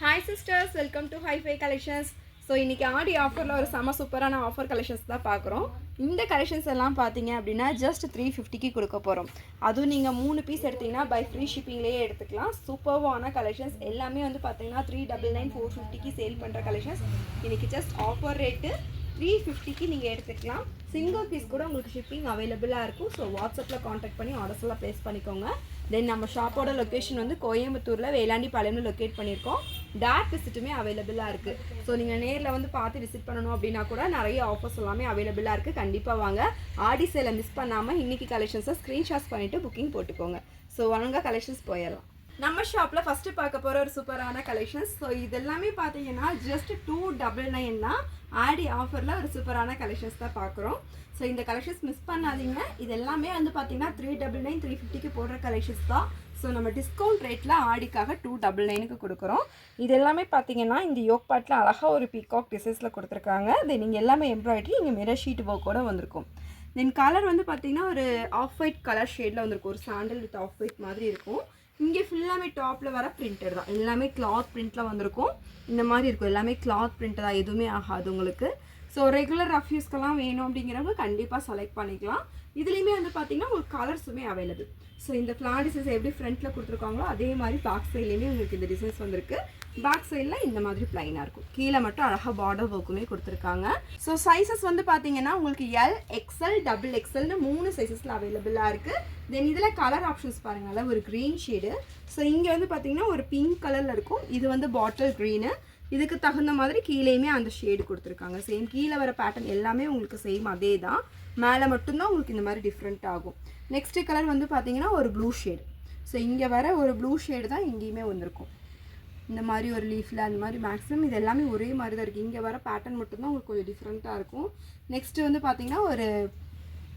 Hi sisters, welcome to HiFi collections. So இன்றைக்கி ஆடி ஆஃபரில் ஒரு செம சூப்பரான ஆஃபர் கலெக்ஷன்ஸ் தான் பார்க்குறோம். இந்த கலெக்ஷன்ஸ் எல்லாம் பார்த்தீங்க அப்படின்னா ஜஸ்ட் 350க்கு கொடுக்க போகிறோம். அதுவும் நீங்கள் 3 பீஸ் எடுத்திங்கன்னா பை ஃப்ரீ ஷிப்பிங்லேயே எடுத்துக்கலாம். சூப்பர்வான கலெக்ஷன்ஸ் எல்லாமே வந்து பார்த்தீங்கன்னா 399 450க்கு சேல் பண்ணுற கலெக்ஷன்ஸ். இன்றைக்கி ஜஸ்ட் ஆஃபர் ரேட்டு 350க்கு நீங்கள் எடுத்துக்கலாம். சிங்கிள் பீஸ் கூட உங்களுக்கு ஷிப்பிங் அவைலபிளாக இருக்கும். ஸோ வாட்ஸ்அப்பில் காண்டாக்ட் பண்ணி ஆர்டர்ஸ் எல்லாம் ப்ளேஸ் பண்ணிக்கோங்க. தென் நம்ம ஷாப்போட லொக்கேஷன் வந்து கோயம்புத்தூரில் வேளாண்டிப்பாளையம்ல லொக்கேட் பண்ணியிருக்கோம். டேரக்ட் விசிட்டுமே அவைலபிளாக இருக்குது. ஸோ நீங்கள் நேரில் வந்து பார்த்து விசிட் பண்ணணும் அப்படின்னா கூட நிறைய ஆஃபர்ஸ் எல்லாமே அவைலபிளாக இருக்குது. கண்டிப்பாக வாங்க. ஆடி சேலை மிஸ் பண்ணாமல் இன்றைக்கி கலெக்ஷன்ஸை ஸ்க்ரீன்ஷாட்ஸ் பண்ணிவிட்டு புக்கிங் போட்டுக்கோங்க. ஸோ வாங்க கலெக்ஷன்ஸ் போயிடலாம். நம்ம ஷாப்பில் ஃபஸ்ட்டு பார்க்க போகிற ஒரு சூப்பரான கலெக்ஷன்ஸ். ஸோ இதெல்லாமே பார்த்தீங்கன்னா ஜஸ்ட் 299 தான். ஆடி ஆஃபரில் ஒரு சூப்பரான கலெக்ஷன்ஸ் தான் பார்க்குறோம். ஸோ இந்த கலெக்ஷன்ஸ் மிஸ் பண்ணாதீங்க. இது எல்லாமே வந்து பார்த்தீங்கன்னா 399 350க்கு போடுற கலெக்ஷன்ஸ் தான். ஸோ நம்ம டிஸ்கவுண்ட் ரேட்டில் ஆடிக்காக 299க்கு கொடுக்குறோம். இது எல்லாமே பார்த்தீங்கன்னா இந்த யோக் பாட்டில் அழகாக ஒரு பீகாக் டிசைன்ஸில் கொடுத்துருக்காங்க. தென் நீங்கள் எல்லாமே எம்ப்ராய்டரி, இங்கே மிரர் ஷீட் ஒர்க்கோடு வந்திருக்கும். தென் கலர் வந்து பார்த்தீங்கன்னா ஒரு ஆஃப் ஒயிட் கலர் ஷேடில் வந்திருக்கும். ஒரு சாண்டல் வித் ஆஃப் ஒயிட் மாதிரி இருக்கும். இங்கே ஃபுல்லாமே டாப்பில் வர பிரிண்டட் தான். எல்லாமே கிளாத் பிரிண்டில் வந்திருக்கும். இந்த மாதிரி இருக்கும். எல்லாமே கிளாத் பிரிண்ட் தான், எதுவுமே ஆகாது உங்களுக்கு. ஸோ ரெகுலர் ரஃப் யூஸ்க்கெல்லாம் வேணும் அப்படிங்கிறவங்க கண்டிப்பாக செலக்ட் பண்ணிக்கலாம். இதுலேயுமே வந்து பார்த்தீங்கன்னா உங்களுக்கு கலர்ஸுமே அவைலபிள். ஸோ இந்த ஃப்ளார் டிசைன்ஸ் எப்படி ஃப்ரண்ட்டில் கொடுத்துருக்காங்களோ அதே மாதிரி பேக் சைட்லேயுமே உங்களுக்கு இந்த டிசைன்ஸ் வந்திருக்கு. பேக் சைடில் இந்த மாதிரி ப்ளைனாக இருக்கும். கீழே மட்டும் அழகாக பார்டர் ஒர்க்குமே கொடுத்துருக்காங்க. ஸோ சைஸஸ் வந்து பார்த்தீங்கன்னா உங்களுக்கு எல், எக்ஸ்எல், டபுள் எக்ஸ்எல்னு 3 சைஸஸில் அவைலபிளாக இருக்குது. தென் இதில் கலர் ஆப்ஷன்ஸ் பாருங்கள். ஒரு க்ரீன் ஷேடு. ஸோ இங்கே வந்து பார்த்தீங்கன்னா ஒரு பிங்க் கலரில் இருக்கும். இது வந்து பாட்டில் க்ரீனு. இதுக்கு தகுந்த மாதிரி கீழேயுமே அந்த ஷேடு கொடுத்துருக்காங்க. சேம் கீழே வர பேட்டர்ன் எல்லாமே உங்களுக்கு சேம் அதே தான். மேலே மட்டும்தான் உங்களுக்கு இந்த மாதிரி டிஃப்ரெண்ட் ஆகும். நெக்ஸ்ட்டு கலர் வந்து பார்த்தீங்கன்னா ஒரு ப்ளூ ஷேடு. ஸோ இங்கே வர ஒரு ப்ளூ ஷேடு தான் இங்கேயுமே வந்திருக்கும். இந்த மாதிரி ஒரு லீஃபில் அந்த மாதிரி மேக்ஸிமம் இது எல்லாமே ஒரே மாதிரி தான் இருக்குது. இங்கே வர பேட்டர்ன் மட்டும்தான் உங்களுக்கு கொஞ்சம் டிஃப்ரெண்ட்டாக இருக்கும். நெக்ஸ்ட்டு வந்து பார்த்தீங்கன்னா ஒரு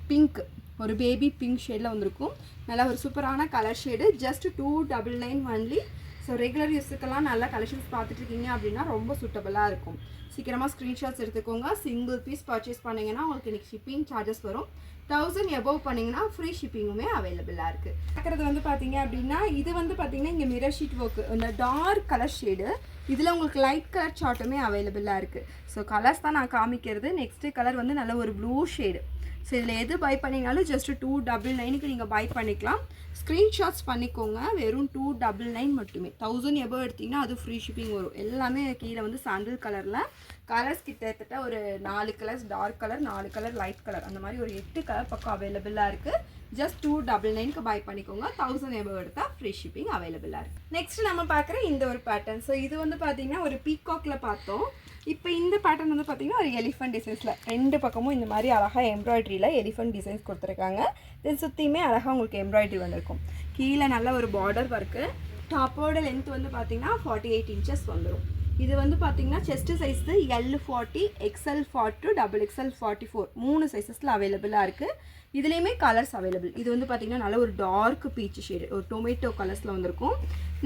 பிங்க், ஒரு பேபி பிங்க் ஷேடில் வந்திருக்கும். நல்லா ஒரு சூப்பரான colour shade. Just 299 only. So regular யூஸுக்கெல்லாம் நல்லா கலெக்ஷன்ஸ் பார்த்துட்ருக்கீங்க அப்படின்னா ரொம்ப சூட்டபுளாக இருக்கும். சீக்கிரமாக ஸ்க்ரீன்ஷாட்ஸ் எடுத்துக்கோங்க. சிங்கிள் பீஸ் பர்ச்சேஸ் பண்ணிங்கன்னா உங்களுக்கு இன்றைக்கி ஷிப்பிங் சார்ஜஸ் வரும். 1000 எபோவ் பண்ணிங்கன்னா ஃப்ரீ ஷிப்பிங்குமே அவைலபிளாக இருக்குது. பார்க்குறது வந்து பார்த்தீங்க அப்படின்னா இது வந்து பார்த்தீங்கன்னா இங்கே மிரர் ஷீட் ஒர்க்கு, இந்த டார்க் கலர் ஷேடு. இதில் உங்களுக்கு லைட் கலர் சார்ட்டுமே அவைலபிளாக இருக்குது. ஸோ கலர்ஸ் தான் நான் காமிக்கிறது. நெக்ஸ்ட்டு கலர் வந்து நல்ல ஒரு ப்ளூ ஷேடு. ஸோ இதில் எது பை பண்ணிங்கனாலும் ஜஸ்ட் 299க்கு நீங்கள் பை பண்ணிக்கலாம். ஸ்க்ரீன்ஷாட்ஸ் பண்ணிக்கோங்க. வெறும் 299 மட்டுமே. 1000 எபோவ் எடுத்திங்கன்னா அது ஃப்ரீ ஷிப்பிங் வரும். எல்லாமே கீழே வந்து சாண்டில் கலரில் கலர்ஸ் கிட்டத்தட்ட ஒரு 4 colours dark colour, 4 colour light colour, அந்த மாதிரி ஒரு 8 கலர் பக்கம் அவைலபிளாக இருக்குது. ஜஸ்ட் 299க்கு பை பண்ணிக்கோங்க. 1000 எபோவ் எடுத்தால் ஃப்ரீ ஷிப்பிங் அவைலபிளாக இருக்குது. நெக்ஸ்ட் நம்ம பார்க்குற இந்த ஒரு பேட்டர்ன். ஸோ இது வந்து பார்த்திங்கன்னா ஒரு பீகாக்கில் பார்த்தோம். இப்போ இந்த பேட்டர்ன் வந்து பார்த்திங்கன்னா ஒரு எலிஃபண்ட் டிசைன்ஸில் 2 பக்கமும் இந்த மாதிரி அழகாக எம்ப்ராய்டரியில் எலிஃபண்ட் டிசைன்ஸ் கொடுத்துருக்காங்க. தென் சுற்றியுமே அழகாக உங்களுக்கு எம்ப்ராய்டரி வந்திருக்கும். கீழே நல்ல ஒரு பார்டர் ஒர்க்கு. டாப்போட லென்த் வந்து பார்த்திங்கன்னா 48 இன்ச்சஸ் வந்துடும். இது வந்து பார்த்திங்கன்னா chest size L40, XL40, double XL44 3 சைஸஸில் அவைலபிளாக இருக்குது. இதுலேயுமே கலர்ஸ் அவைலபிள். இது வந்து பார்த்திங்கன்னா நல்ல ஒரு டார்க் பீச் ஷேடு, ஒரு டொமேட்டோ கலர்ஸில் வந்திருக்கும்.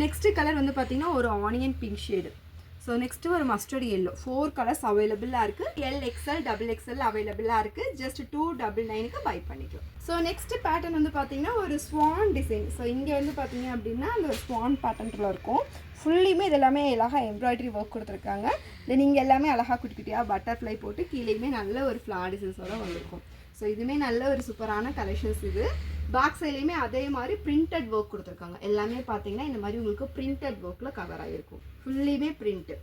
நெக்ஸ்ட்டு கலர் வந்து பார்த்திங்கன்னா ஒரு onion pink shade. So next ஒரு மஸ்டர்ட் எல்லோ. 4 கலர்ஸ் அவைலபிளாக இருக்குது. எல், எக்ஸ்எல், டபுள் எக்ஸ்எல் அவைலபிளாக இருக்குது. ஜஸ்ட் 299க்கு பை பண்ணிக்கலாம். ஸோ நெக்ஸ்ட்டு பேட்டர்ன் வந்து பார்த்திங்கன்னா ஒரு ஸ்வான் டிசைன். ஸோ இங்கே வந்து பார்த்திங்க அப்படின்னா அந்த ஒரு ஸ்வான் பேட்டர்னில் இருக்கும். ஃபுல்லியுமே இது எல்லாமே அழகாக எம்ப்ராய்டரி ஒர்க் கொடுத்துருக்காங்க. தென் இங்கே எல்லாமே அழகாக குட்டி குட்டியாக பட்டர்ஃப்ளை போட்டு கீழேயுமே நல்ல ஒரு ஃப்ளார் டிசைன்ஸோடு வந்திருக்கும். ஸோ இதுவுமே நல்ல ஒரு சூப்பரான கலெக்ஷன்ஸ். இது பேக் சைட்லேயுமே அதே மாதிரி பிரிண்டட் ஒர்க் கொடுத்துருக்காங்க. எல்லாமே பார்த்தீங்கன்னா இந்த மாதிரி உங்களுக்கு பிரிண்டட் ஒர்க்கில் கவர் ஆகிருக்கும். ஃபுல்லியுமே பிரிண்ட்டு.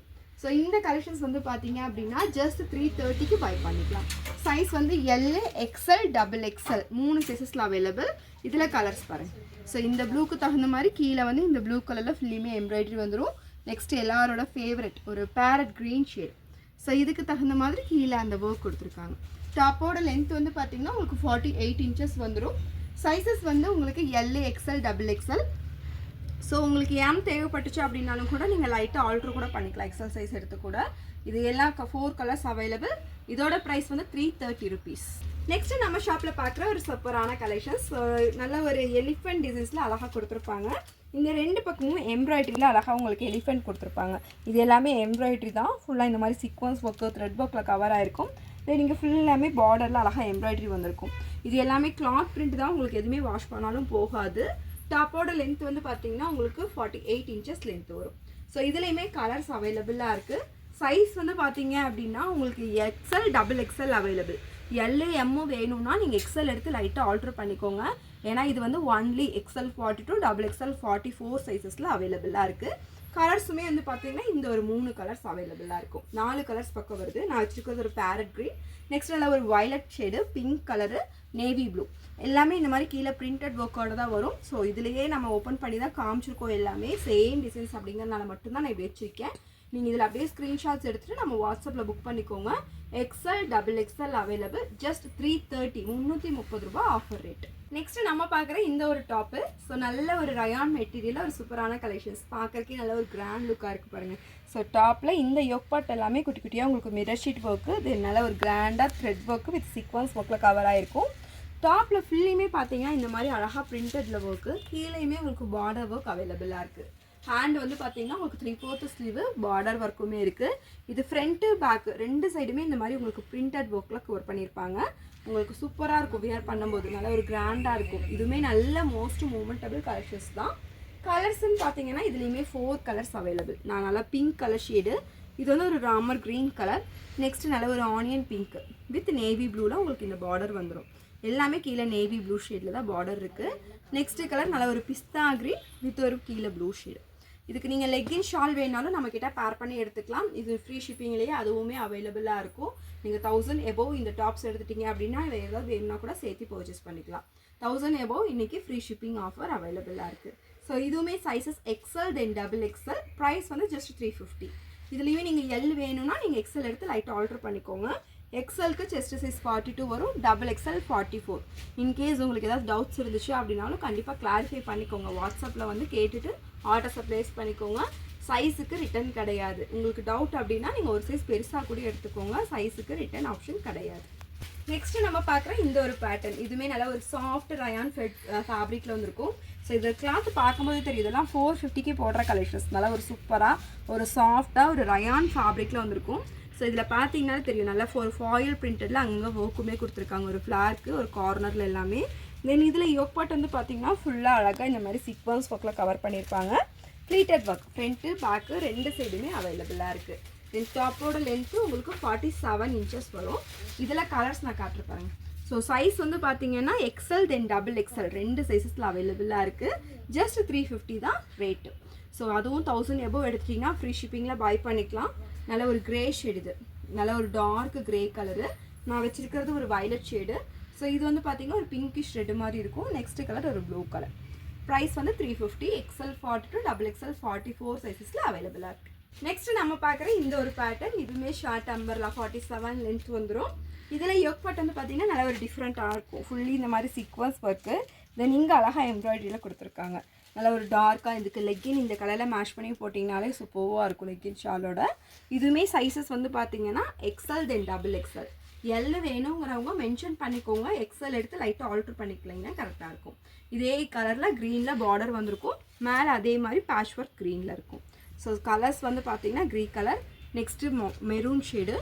ஸோ இந்த கலெக்ஷன்ஸ் வந்து பார்த்தீங்க அப்படின்னா ஜஸ்ட் 330க்கு பை பண்ணிக்கலாம். சைஸ் வந்து எல், எக்ஸ்எல், டபுள் எக்ஸ்எல் 3 சைஸஸில் அவைலபிள். இதில் கலர்ஸ் பாருங்கள். ஸோ இந்த ப்ளூக்கு தகுந்த மாதிரி கீழே வந்து இந்த ப்ளூ கலரில் ஃபுல்லியுமே எம்ப்ராய்டரி வந்துடும். நெக்ஸ்ட் எல்லாரோட ஃபேவரட் ஒரு பேரட் க்ரீன் ஷேட். ஸோ இதுக்கு தகுந்த மாதிரி கீழே அந்த ஒர்க் கொடுத்துருக்காங்க. டாப்போட லென்த் வந்து பார்த்திங்கன்னா உங்களுக்கு 48 இன்ச்சஸ் வந்துடும். சைஸஸ் வந்து உங்களுக்கு L, XL, double XL. So உங்களுக்கு எம் தேவைப்பட்டுச்சு அப்படின்னாலும் கூட நீங்கள் லைட்டாக ஆல்ட்ரு கூட பண்ணிக்கலாம். எக்ஸ்எல் சைஸ் எடுத்து கூட. இது எல்லாம் 4 கலர்ஸ் அவைலபிள். இதோட ப்ரைஸ் வந்து 330 ருபீஸ். நெக்ஸ்ட்டு நம்ம ஷாப்பில் பார்க்குற ஒரு சூப்பரான கலெக்ஷன்ஸ். நல்ல ஒரு எலிஃபண்ட் டிசைன்ஸில் அழகாக கொடுத்துருப்பாங்க. இந்த 2 பக்கமும் எம்ப்ராய்டரியில் அழகாக உங்களுக்கு எலிஃபண்ட் கொடுத்துருப்பாங்க. இது எல்லாமே எம்ப்ராய்டரி தான். ஃபுல்லாக இந்த மாதிரி சீக்வன்ஸ் ஒர்க்கு, த்ரெட் ஒர்க்கில் கவர் ஆகிருக்கும். தென் இங்கே ஃபுல்லாமே பார்டரில் அழகாக எம்ப்ராய்டரி வந்திருக்கும். இது எல்லாமே கிளாத் பிரிண்ட் தான். உங்களுக்கு எதுவுமே வாஷ் பண்ணாலும் போகாது. டாப்போட லென்த் வந்து பார்த்தீங்கன்னா உங்களுக்கு 48 இன்ச்சஸ் லென்த் வரும். ஸோ இதுலேயுமே கலர்ஸ் அவைலபிளாக இருக்குது. சைஸ் வந்து பார்த்தீங்க அப்படின்னா உங்களுக்கு எக்ஸ்எல் டபுள் எக்ஸ்எல் அவைலபிள். எல்லு எம்மும் வேணும்னா நீங்கள் எக்ஸ்எல் எடுத்து லைட்டாக ஆல்ட்ரு பண்ணிக்கோங்க. ஏன்னா இது வந்து ஒன்லி எக்ஸ்எல் 42 டபுள் எக்ஸ்எல் 44 சைஸஸில் அவைலபிளாக இருக்குது. கலர்ஸுமே வந்து பார்த்தீங்கன்னா இந்த ஒரு 3 கலர்ஸ் அவைலபிளாக இருக்கும். 4 கலர்ஸ் பக்கம் வருது. நான் வச்சுருக்கிறது ஒரு பேரட் க்ரீன், நெக்ஸ்ட் நல்லா ஒரு violet shade, pink colour, navy blue, எல்லாமே இந்த மாதிரி கீழே பிரிண்டட் ஒர்க்கோட தான் வரும். ஸோ இதுலேயே நம்ம ஓப்பன் பண்ணி தான் காமிச்சிருக்கோம். எல்லாமே சேம் டிசைன்ஸ் அப்படிங்கிறதுனால மட்டும்தான் நான் இப்படி வச்சுருக்கேன். நீங்கள் இதில் அப்படியே ஸ்க்ரீன்ஷாட்ஸ் எடுத்துகிட்டு நம்ம வாட்ஸ்அப்பில் புக் பண்ணிக்கோங்க. XL double XL available. Just 330 330 ரூபா ஆஃபர் ரேட். நெக்ஸ்ட் நம்ம பார்க்குற இந்த ஒரு டாப்பு. ஸோ நல்ல ஒரு ரயான் மெட்டீரியலில் ஒரு சூப்பரான கலெக்ஷன்ஸ், பார்க்குறக்கே நல்ல ஒரு கிராண்ட் லுக்காக இருக்குது பாருங்கள். ஸோ டாப்பில் இந்த யோக் பார்ட் எல்லாமே குட்டி குட்டியாக உங்களுக்கு மிரர் ஷீட் ஒர்க்கு, இது நல்ல ஒரு கிராண்டாக த்ரெட் ஒர்க்கு வித் சீக்வன்ஸ் ஒர்க்கில் கவர் ஆகிருக்கும். டாப்பில் ஃபுல்லையுமே பார்த்தீங்கன்னா இந்த மாதிரி அழகாக பிரிண்டடில் ஒர்க்கு, கீழேயுமே உங்களுக்கு பார்டர் ஒர்க் அவைலபிளாக இருக்குது. ஹேண்ட் வந்து பார்த்தீங்கன்னா உங்களுக்கு 3/4 ஸ்லீவு பார்டர் ஒர்க்குமே இருக்குது. இது ஃப்ரண்ட்டு பேக்கு 2 சைடுமே இந்த மாதிரி உங்களுக்கு பிரிண்டட் ஒர்க்கில் கவர் பண்ணியிருப்பாங்க. உங்களுக்கு சூப்பராக இருக்கும் வியர் பண்ணும்போது, நல்லா ஒரு கிராண்டாக இருக்கும். இதுவுமே நல்ல மோஸ்ட் மூமெண்டபிள் கலெக்ஷன்ஸ் தான். கலர்ஸ்ன்னு பார்த்தீங்கன்னா இதுலேயுமே 4 கலர்ஸ் அவைலபிள். நான் நல்லா பிங்க் கலர் ஷேடு, இது வந்து ஒரு ராமர் க்ரீன் கலர், நெக்ஸ்ட் நல்ல ஒரு ஆனியன் பிங்க் வித் நேவி ப்ளூவில் உங்களுக்கு இந்த பார்டர் வந்துடும். எல்லாமே கீழே நேவி ப்ளூ ஷேடில் தான் பார்டர் இருக்குது. நெக்ஸ்ட் கலர் நல்ல ஒரு பிஸ்தா க்ரீன் வித் ஒரு கீழே ப்ளூ ஷேடு. இதுக்கு நீங்கள் லெக்கின் ஷால் வேணாலும் நம்மக்கிட்ட பேர் பண்ணி எடுத்துக்கலாம். இது ஃப்ரீ ஷிப்பிங்லேயே அதுவுமே அவைலபிளாக இருக்கும். நீங்கள் 1000 எபோவ் இந்த டாப்ஸ் எடுத்துட்டீங்க அப்படின்னா இதை ஏதாவது வேணும்னா கூட சேர்த்து பர்ச்சேஸ் பண்ணிக்கலாம். 1000 எபோவ் இன்றைக்கி ஃப்ரீ ஷிப்பிங் ஆஃபர் அவைலபிளாக இருக்குது. ஸோ இதுவுமே சைஸஸ் எக்ஸ்எல் தென் டபுள் எக்ஸ்எல். ப்ரைஸ் வந்து ஜஸ்ட் 350. இதுலேயுமே நீங்கள் எல் வேணும்னா நீங்கள் எக்ஸ்எல் எடுத்து லைட்டாக ஆல்ட்ரு பண்ணிக்கோங்க. எக்ஸ்எல்க்கு செஸ்ட் சைஸ் 42 வரும், டபுள் எக்ஸ்எல் 44. இன்கேஸ் உங்களுக்கு ஏதாவது டவுட்ஸ் இருந்துச்சு அப்படின்னாலும் கண்டிப்பாக கிளாரிஃபை பண்ணிக்கோங்க. வாட்ஸ்அப்பில் வந்து கேட்டுட்டு ஆர்டர்ஸை ப்ளேஸ் பண்ணிக்கோங்க. சைஸுக்கு ரிட்டன் கிடையாது. உங்களுக்கு டவுட் அப்படின்னா நீங்கள் ஒரு சைஸ் பெருசாக கூட எடுத்துக்கோங்க. சைஸுக்கு ரிட்டன் ஆப்ஷன் கிடையாது. நெக்ஸ்ட்டு நம்ம பார்க்குற இந்த ஒரு பேட்டர்ன், இதுவுமே நல்லா ஒரு சாஃப்ட் ரயான் ஃபேப்ரிக்கில் வந்துருக்கும். ஸோ இது கிளாத் பார்க்கும்போது தெரியும், இதெல்லாம் 450க்கு போடுற கலெக்ஷன்ஸ். நல்லா ஒரு சூப்பராக ஒரு சாஃப்டாக ஒரு ரயான் ஃபேப்ரிக்கில் வந்துருக்கும். ஸோ இதில் பார்த்தீங்கன்னா தெரியும், நல்லா ஃபாயில் பிரிண்டடில் அங்கே ஒர்க்குமே கொடுத்துருக்காங்க. ஒரு ஃப்ளார்க்கு ஒரு கார்னரில் எல்லாமே. தென் இதில் யோக் பார்ட் வந்து பார்த்தீங்கன்னா ஃபுல்லாக அழகாக இந்த மாதிரி சீக்வன்ஸ் ஒர்க்கில் கவர் பண்ணியிருப்பாங்க. ப்ளீட்டட் ஒர்க் ஃப்ரண்ட்டு பேக்கு 2 சைடுமே அவைலபிளாக இருக்குது. தென் டாப்போட லென்த்து உங்களுக்கு 47 இன்ச்சஸ் வரும். இதில் கலர்ஸ் நான் காட்டுறேன். ஸோ சைஸ் வந்து பார்த்தீங்கன்னா எக்ஸ்எல் தென் டபுள் எக்ஸ்எல் 2 சைஸஸில் அவைலபிளாக இருக்குது. ஜஸ்ட் 350 தான் ரேட்டு. ஸோ அதுவும் 1000 எபோவ் எடுத்துட்டிங்கன்னா ஃப்ரீ ஷிப்பிங்கில் பை பண்ணிக்கலாம். நல்ல ஒரு க்ரே ஷேடு, இது நல்ல ஒரு டார்க் க்ரே கலரு. நான் வச்சுருக்கிறது ஒரு வயலட் ஷேடு. ஸோ இது வந்து பார்த்தீங்கன்னா ஒரு பிங்கிஷ் ரெட் மாதிரி இருக்கும். நெக்ஸ்ட் கலர் ஒரு ப்ளூ கலர். ப்ரைஸ் வந்து 350. எக்ஸ்எல் 42 டபுள் எக்ஸ்எல் 44 சைஸஸில் அவைலபிளாக இருக்குது. நெக்ஸ்ட் நம்ம பார்க்குற இந்த ஒரு பேட்டர்ன், இதுவுமே ஷார்ட் அம்பர்லா 47 லென்த் வந்துடும். இதில் யோக் பார்ட் வந்து பார்த்தீங்கன்னா நல்ல ஒரு டிஃப்ரெண்ட்டாக இருக்கும். ஃபுல்லி இந்த மாதிரி சீக்வன்ஸ் ஒர்க்கு. தென் இங்கே அழகாக எம்ப்ராய்டரியில் கொடுத்துருக்காங்க. நல்லா ஒரு டார்க்காக இதுக்கு லெக்கின் இந்த கலரில் மேட்ச் பண்ணி போட்டிங்கனாலே சூப்பராக இருக்கும் லெக்கின் ஷாலோட. இதுவுமே சைஸஸ் வந்து பார்த்தீங்கன்னா எக்ஸ்எல் தென் டபுள் எக்ஸ்எல். எல் வேணுங்கிறவங்க மென்ஷன் பண்ணிக்கோங்க. எக்ஸ்எல் எடுத்து லைட்டாக ஆல்ட்ரு பண்ணிக்கலைங்கன்னா கரெக்டாக இருக்கும். இதே கலரில் க்ரீனில் பார்டர் வந்திருக்கும். மேலே அதே மாதிரி பேட்ச் ஒர்க் க்ரீனில் இருக்கும். ஸோ கலர்ஸ் வந்து பார்த்தீங்கன்னா green colour, next maroon shade,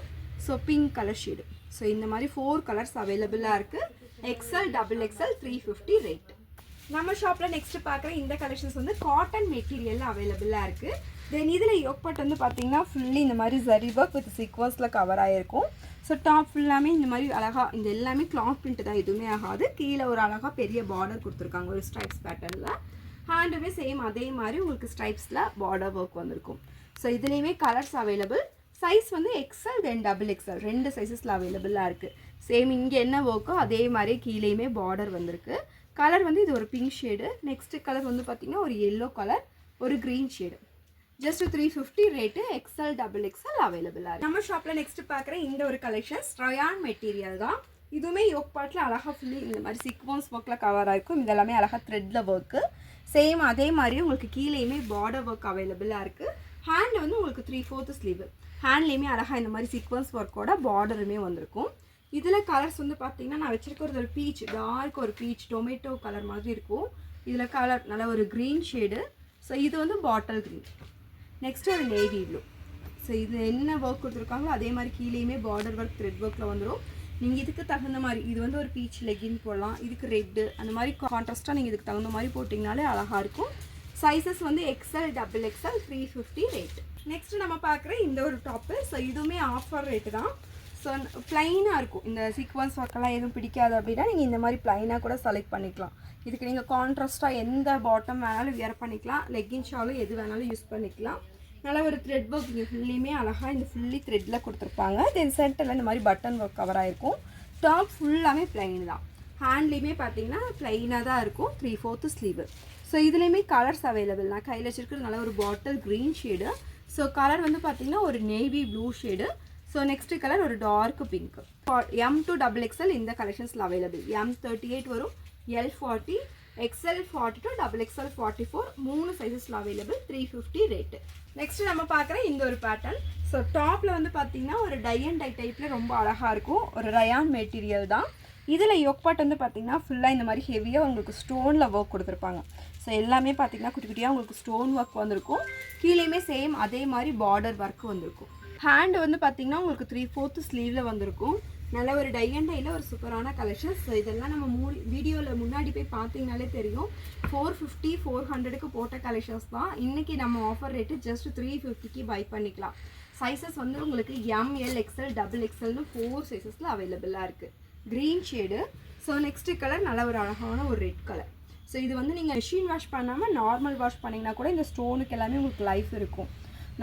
so pink colour shade. So இந்த மாதிரி 4 கலர்ஸ் அவைலபிளாக இருக்குது. XL double XL 350 rate. நம்ம ஷாப்பில் நெக்ஸ்ட் பார்க்குற இந்த கலெக்ஷன்ஸ் வந்து காட்டன் மெட்டீரியலில் அவைலபிளாக இருக்குது. தென் இதில் யோக் பார்ட் வந்து பார்த்தீங்கன்னா ஃபுல்லி இந்த மாதிரி ஜரி ஒர்க் வித் சீக்வன்ஸில் கவர் ஆகிருக்கும். ஸோ டாப் ஃபுல்லாமே இந்த மாதிரி அழகாக இந்த எல்லாமே கிளாத் பிரிண்ட் தான், எதுவுமே ஆகாது. கீழே ஒரு அழகாக பெரிய பார்டர் கொடுத்துருக்காங்க ஒரு ஸ்ட்ரைப்ஸ் பேட்டர்னில். ஹேண்டுமே சேம் அதே மாதிரி உங்களுக்கு ஸ்ட்ரைப்ஸில் பார்டர் ஒர்க் வந்திருக்கும். ஸோ இதுலேயுமே கலர்ஸ் அவைலபிள். சைஸ் வந்து எக்ஸ்எல் தென் டபுள் எக்ஸ்எல் 2 சைஸஸில் அவைலபிளாக இருக்குது. சேம் இங்கே என்ன ஒர்க்கோ அதே மாதிரி கீழேயுமே பார்டர் வந்திருக்கு. கலர் வந்து இது ஒரு பிங்க் ஷேடு. நெக்ஸ்ட் கலர் வந்து பார்த்திங்கன்னா ஒரு எல்லோ கலர், ஒரு green shade. Just 350 rate. XL double XL அவைலபிளாக. நம்ம ஷாப்பில் நெக்ஸ்ட் பார்க்குற இந்த ஒரு கலெக்ஷன்ஸ் ரயான் மெட்டீரியல் தான். இதுவுமே யோக் பார்ட்டில் அழகாக ஃபுல்லி இந்த மாதிரி சீக்வன்ஸ் ஒர்க்கில் கவர் ஆகிருக்கும். இதெல்லாமே அழகாக த்ரெட்டில் ஒர்க்கு. சேம் அதே மாதிரி உங்களுக்கு கீழேயுமே பார்டர் ஒர்க் அவைலபிளாக இருக்குது. ஹேண்ட் வந்து உங்களுக்கு 3/4 ஸ்லீவு. ஹேண்ட்லேயுமே அழகாக இந்த மாதிரி சீக்வன்ஸ் ஒர்க்கோட பார்டருமே வந்திருக்கும். இதில் கலர்ஸ் வந்து பார்த்திங்கன்னா நான் வச்சுருக்கிறது ஒரு பீச், டார்க் ஒரு பீச் டொமேட்டோ கலர் மாதிரி இருக்கும். இதில் கலர் நல்ல ஒரு க்ரீன் ஷேடு. ஸோ இது வந்து பாட்டில் க்ரீன். நெக்ஸ்ட்டு ஒரு நேவி ப்ளூ. ஸோ இது என்ன ஒர்க் கொடுத்துருக்காங்களோ அதே மாதிரி கீழேயுமே பார்டர் ஒர்க் த்ரெட் ஒர்க்கில் வந்துடும். நீங்கள் இதுக்கு தகுந்த மாதிரி இது வந்து ஒரு பீச் லெகின் போடலாம். இதுக்கு ரெட்டு அந்த மாதிரி கான்ட்ராஸ்ட்டாக நீங்கள் இதுக்கு தகுந்த மாதிரி போட்டிங்கனாலே அழகாக இருக்கும். சைஸஸ் வந்து XL double XL 350 rate. Next நம்ம பார்க்குற இந்த ஒரு டாப்பு. ஸோ இதுவுமே ஆஃபர் ரேட்டு தான். ஸோ ப்ளைனாக இருக்கும். இந்த சீக்வன்ஸ் ஒர்க்கெல்லாம் எதுவும் பிடிக்காது அப்படின்னா நீங்கள் இந்த மாதிரி ப்ளைனாக கூட செலக்ட் பண்ணிக்கலாம். இதுக்கு நீங்கள் கான்ட்ராஸ்ட்டாக எந்த பாட்டம் வேணாலும் வியர் பண்ணிக்கலாம். லெக்கின் ஷாலும் எது வேணாலும் யூஸ் பண்ணிக்கலாம். நல்லா ஒரு த்ரெட் ஒர்க் இங்கே ஃபுல்லியுமே அழகாக இந்த ஃபுல்லி த்ரெட்டில் கொடுத்துருப்பாங்க. தென் சென்டரில் இந்த மாதிரி பட்டன் ஒர்க் கவர் ஆகிருக்கும். டாப் ஃபுல்லாமே ப்ளைன் தான். ஹேண்ட்லேயுமே பார்த்தீங்கன்னா ப்ளைனாக தான் இருக்கும். 3/4 ஸ்லீவு. ஸோ இதுலேயுமே கலர்ஸ் அவைலபிள். நான் கையில் வச்சுருக்கிறது நல்ல ஒரு bottle green shade. So colour வந்து பார்த்திங்கன்னா ஒரு navy blue shade. So next colour ஒரு dark pink. M to XXL இந்த கலெக்ஷன்ஸில் அவைலபிள். M38 வரும், L40, XL 42, XXL 44 3 சைஸஸில் அவைலபிள். 350 ரேட்டு. நெக்ஸ்ட்டு நம்ம பார்க்குற இந்த ஒரு பேட்டர்ன். ஸோ டாப்பில் வந்து பார்த்திங்கன்னா ஒரு டை அண்ட் டை டைப்பில் ரொம்ப அழகாக இருக்கும். ஒரு ரயான் மெட்டீரியல் தான். இதில் யோக் பார்ட் வந்து பார்த்திங்கன்னா ஃபுல்லாக இந்த மாதிரி ஹெவியாக உங்களுக்கு ஸ்டோனில் ஒர்க் கொடுத்துருப்பாங்க. ஸோ எல்லாமே பார்த்திங்கன்னா குட்டி குட்டியாக உங்களுக்கு ஸ்டோன் ஒர்க் வந்திருக்கும். கீழேயுமே சேம் அதே மாதிரி பார்டர் ஒர்க் வந்திருக்கும். ஹேண்டு வந்து பார்த்திங்கன்னா உங்களுக்கு 3/4 ஸ்லீவில் வந்திருக்கும். நல்ல ஒரு டை அண்ட் டையில் ஒரு சூப்பரான கலெக்ஷன்ஸ். ஸோ இதெல்லாம் நம்ம வீடியோவில் முன்னாடி போய் பார்த்தீங்கனாலே தெரியும். 450 400க்கு போட்ட கலெக்ஷன்ஸ் தான். இன்றைக்கி நம்ம ஆஃபர் ரேட்டு ஜஸ்ட் 350க்கு பை பண்ணிக்கலாம். சைஸஸ் வந்து உங்களுக்கு ML XL XXLனு 4 சைஸஸில் அவைலபிளாக இருக்குது. Green shade. So next colour நல்ல ஒரு அழகான ஒரு ரெட் கலர். ஸோ இது வந்து நீங்கள் மெஷின் வாஷ் பண்ணாமல் நார்மல் வாஷ் பண்ணிங்கன்னா கூட இந்த ஸ்டோனுக்கு எல்லாமே உங்களுக்கு லைஃப் இருக்கும்.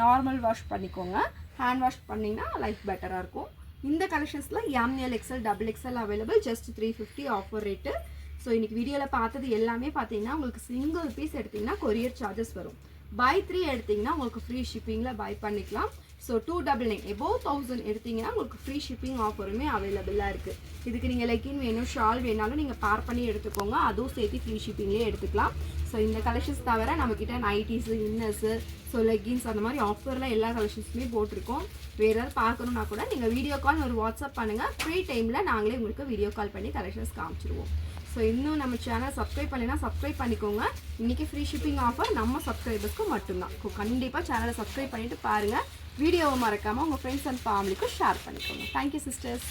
நார்மல் வாஷ் பண்ணிக்கோங்க. ஹேண்ட் வாஷ் பண்ணிங்கன்னா லைஃப் பெட்டராக இருக்கும். இந்த கலெக்ஷன்ஸில் ML XL XXL available. Just 350 offer rate. So இன்றைக்கி வீடியோவில் பார்த்தது எல்லாமே பார்த்தீங்கன்னா உங்களுக்கு சிங்கிள் பீஸ் எடுத்திங்கன்னா கொரியர் சார்ஜஸ் வரும். பை 3 எடுத்திங்கன்னா உங்களுக்கு ஃப்ரீ ஷிப்பிங்கில் பை பண்ணிக்கலாம். ஸோ 299 above 1000 எடுத்திங்கன்னா உங்களுக்கு ஃப்ரீ ஷிப்பிங் ஆஃபருமே அவைலபிளாக இருக்குது. இதுக்கு நீங்கள் லெக்கின் வேணும், ஷால் வேணாலும் நீங்கள் பேர் பண்ணி எடுத்துக்கோங்க. அதுவும் சேர்த்து ஃப்ரீ ஷிப்பிங்லேயே எடுத்துக்கலாம். ஸோ இந்த கலெக்ஷன்ஸ் தவிர நம்மக்கிட்ட நைட்டிஸு, இன்னர்ஸு, ஸோ லெக்கின்ஸ் அந்த மாதிரி ஆஃபரில் எல்லா கலெக்ஷன்ஸுமே போட்டிருக்கோம். வேறு ஏதாவது பார்க்கணுன்னா கூட நீங்கள் வீடியோ கால் ஒரு வாட்ஸ்அப் பண்ணுங்கள். ஃப்ரீ டைமில் நாங்களே உங்களுக்கு வீடியோ கால் பண்ணி கலெக்ஷன்ஸ் காமிச்சிருவோம். ஸோ இன்னும் நம்ம சேனல் சப்ஸ்கிரைப் பண்ணினா சப்ஸ்கிரைப் பண்ணிக்கோங்க. இன்றைக்கி ஃப்ரீ ஷிப்பிங் ஆஃபர் நம்ம சப்ஸ்கிரைபர்ஸ்க்கு மட்டும்தான். கண்டிப்பாக சேனலை சப்ஸ்கிரைப் பண்ணிவிட்டு பாருங்கள். வீடியோவை மறக்காமல் உங்கள் ஃப்ரெண்ட்ஸ் அண்ட் ஃபேமிலிக்கும் ஷேர் பண்ணிக்கோங்க. Thank you sisters.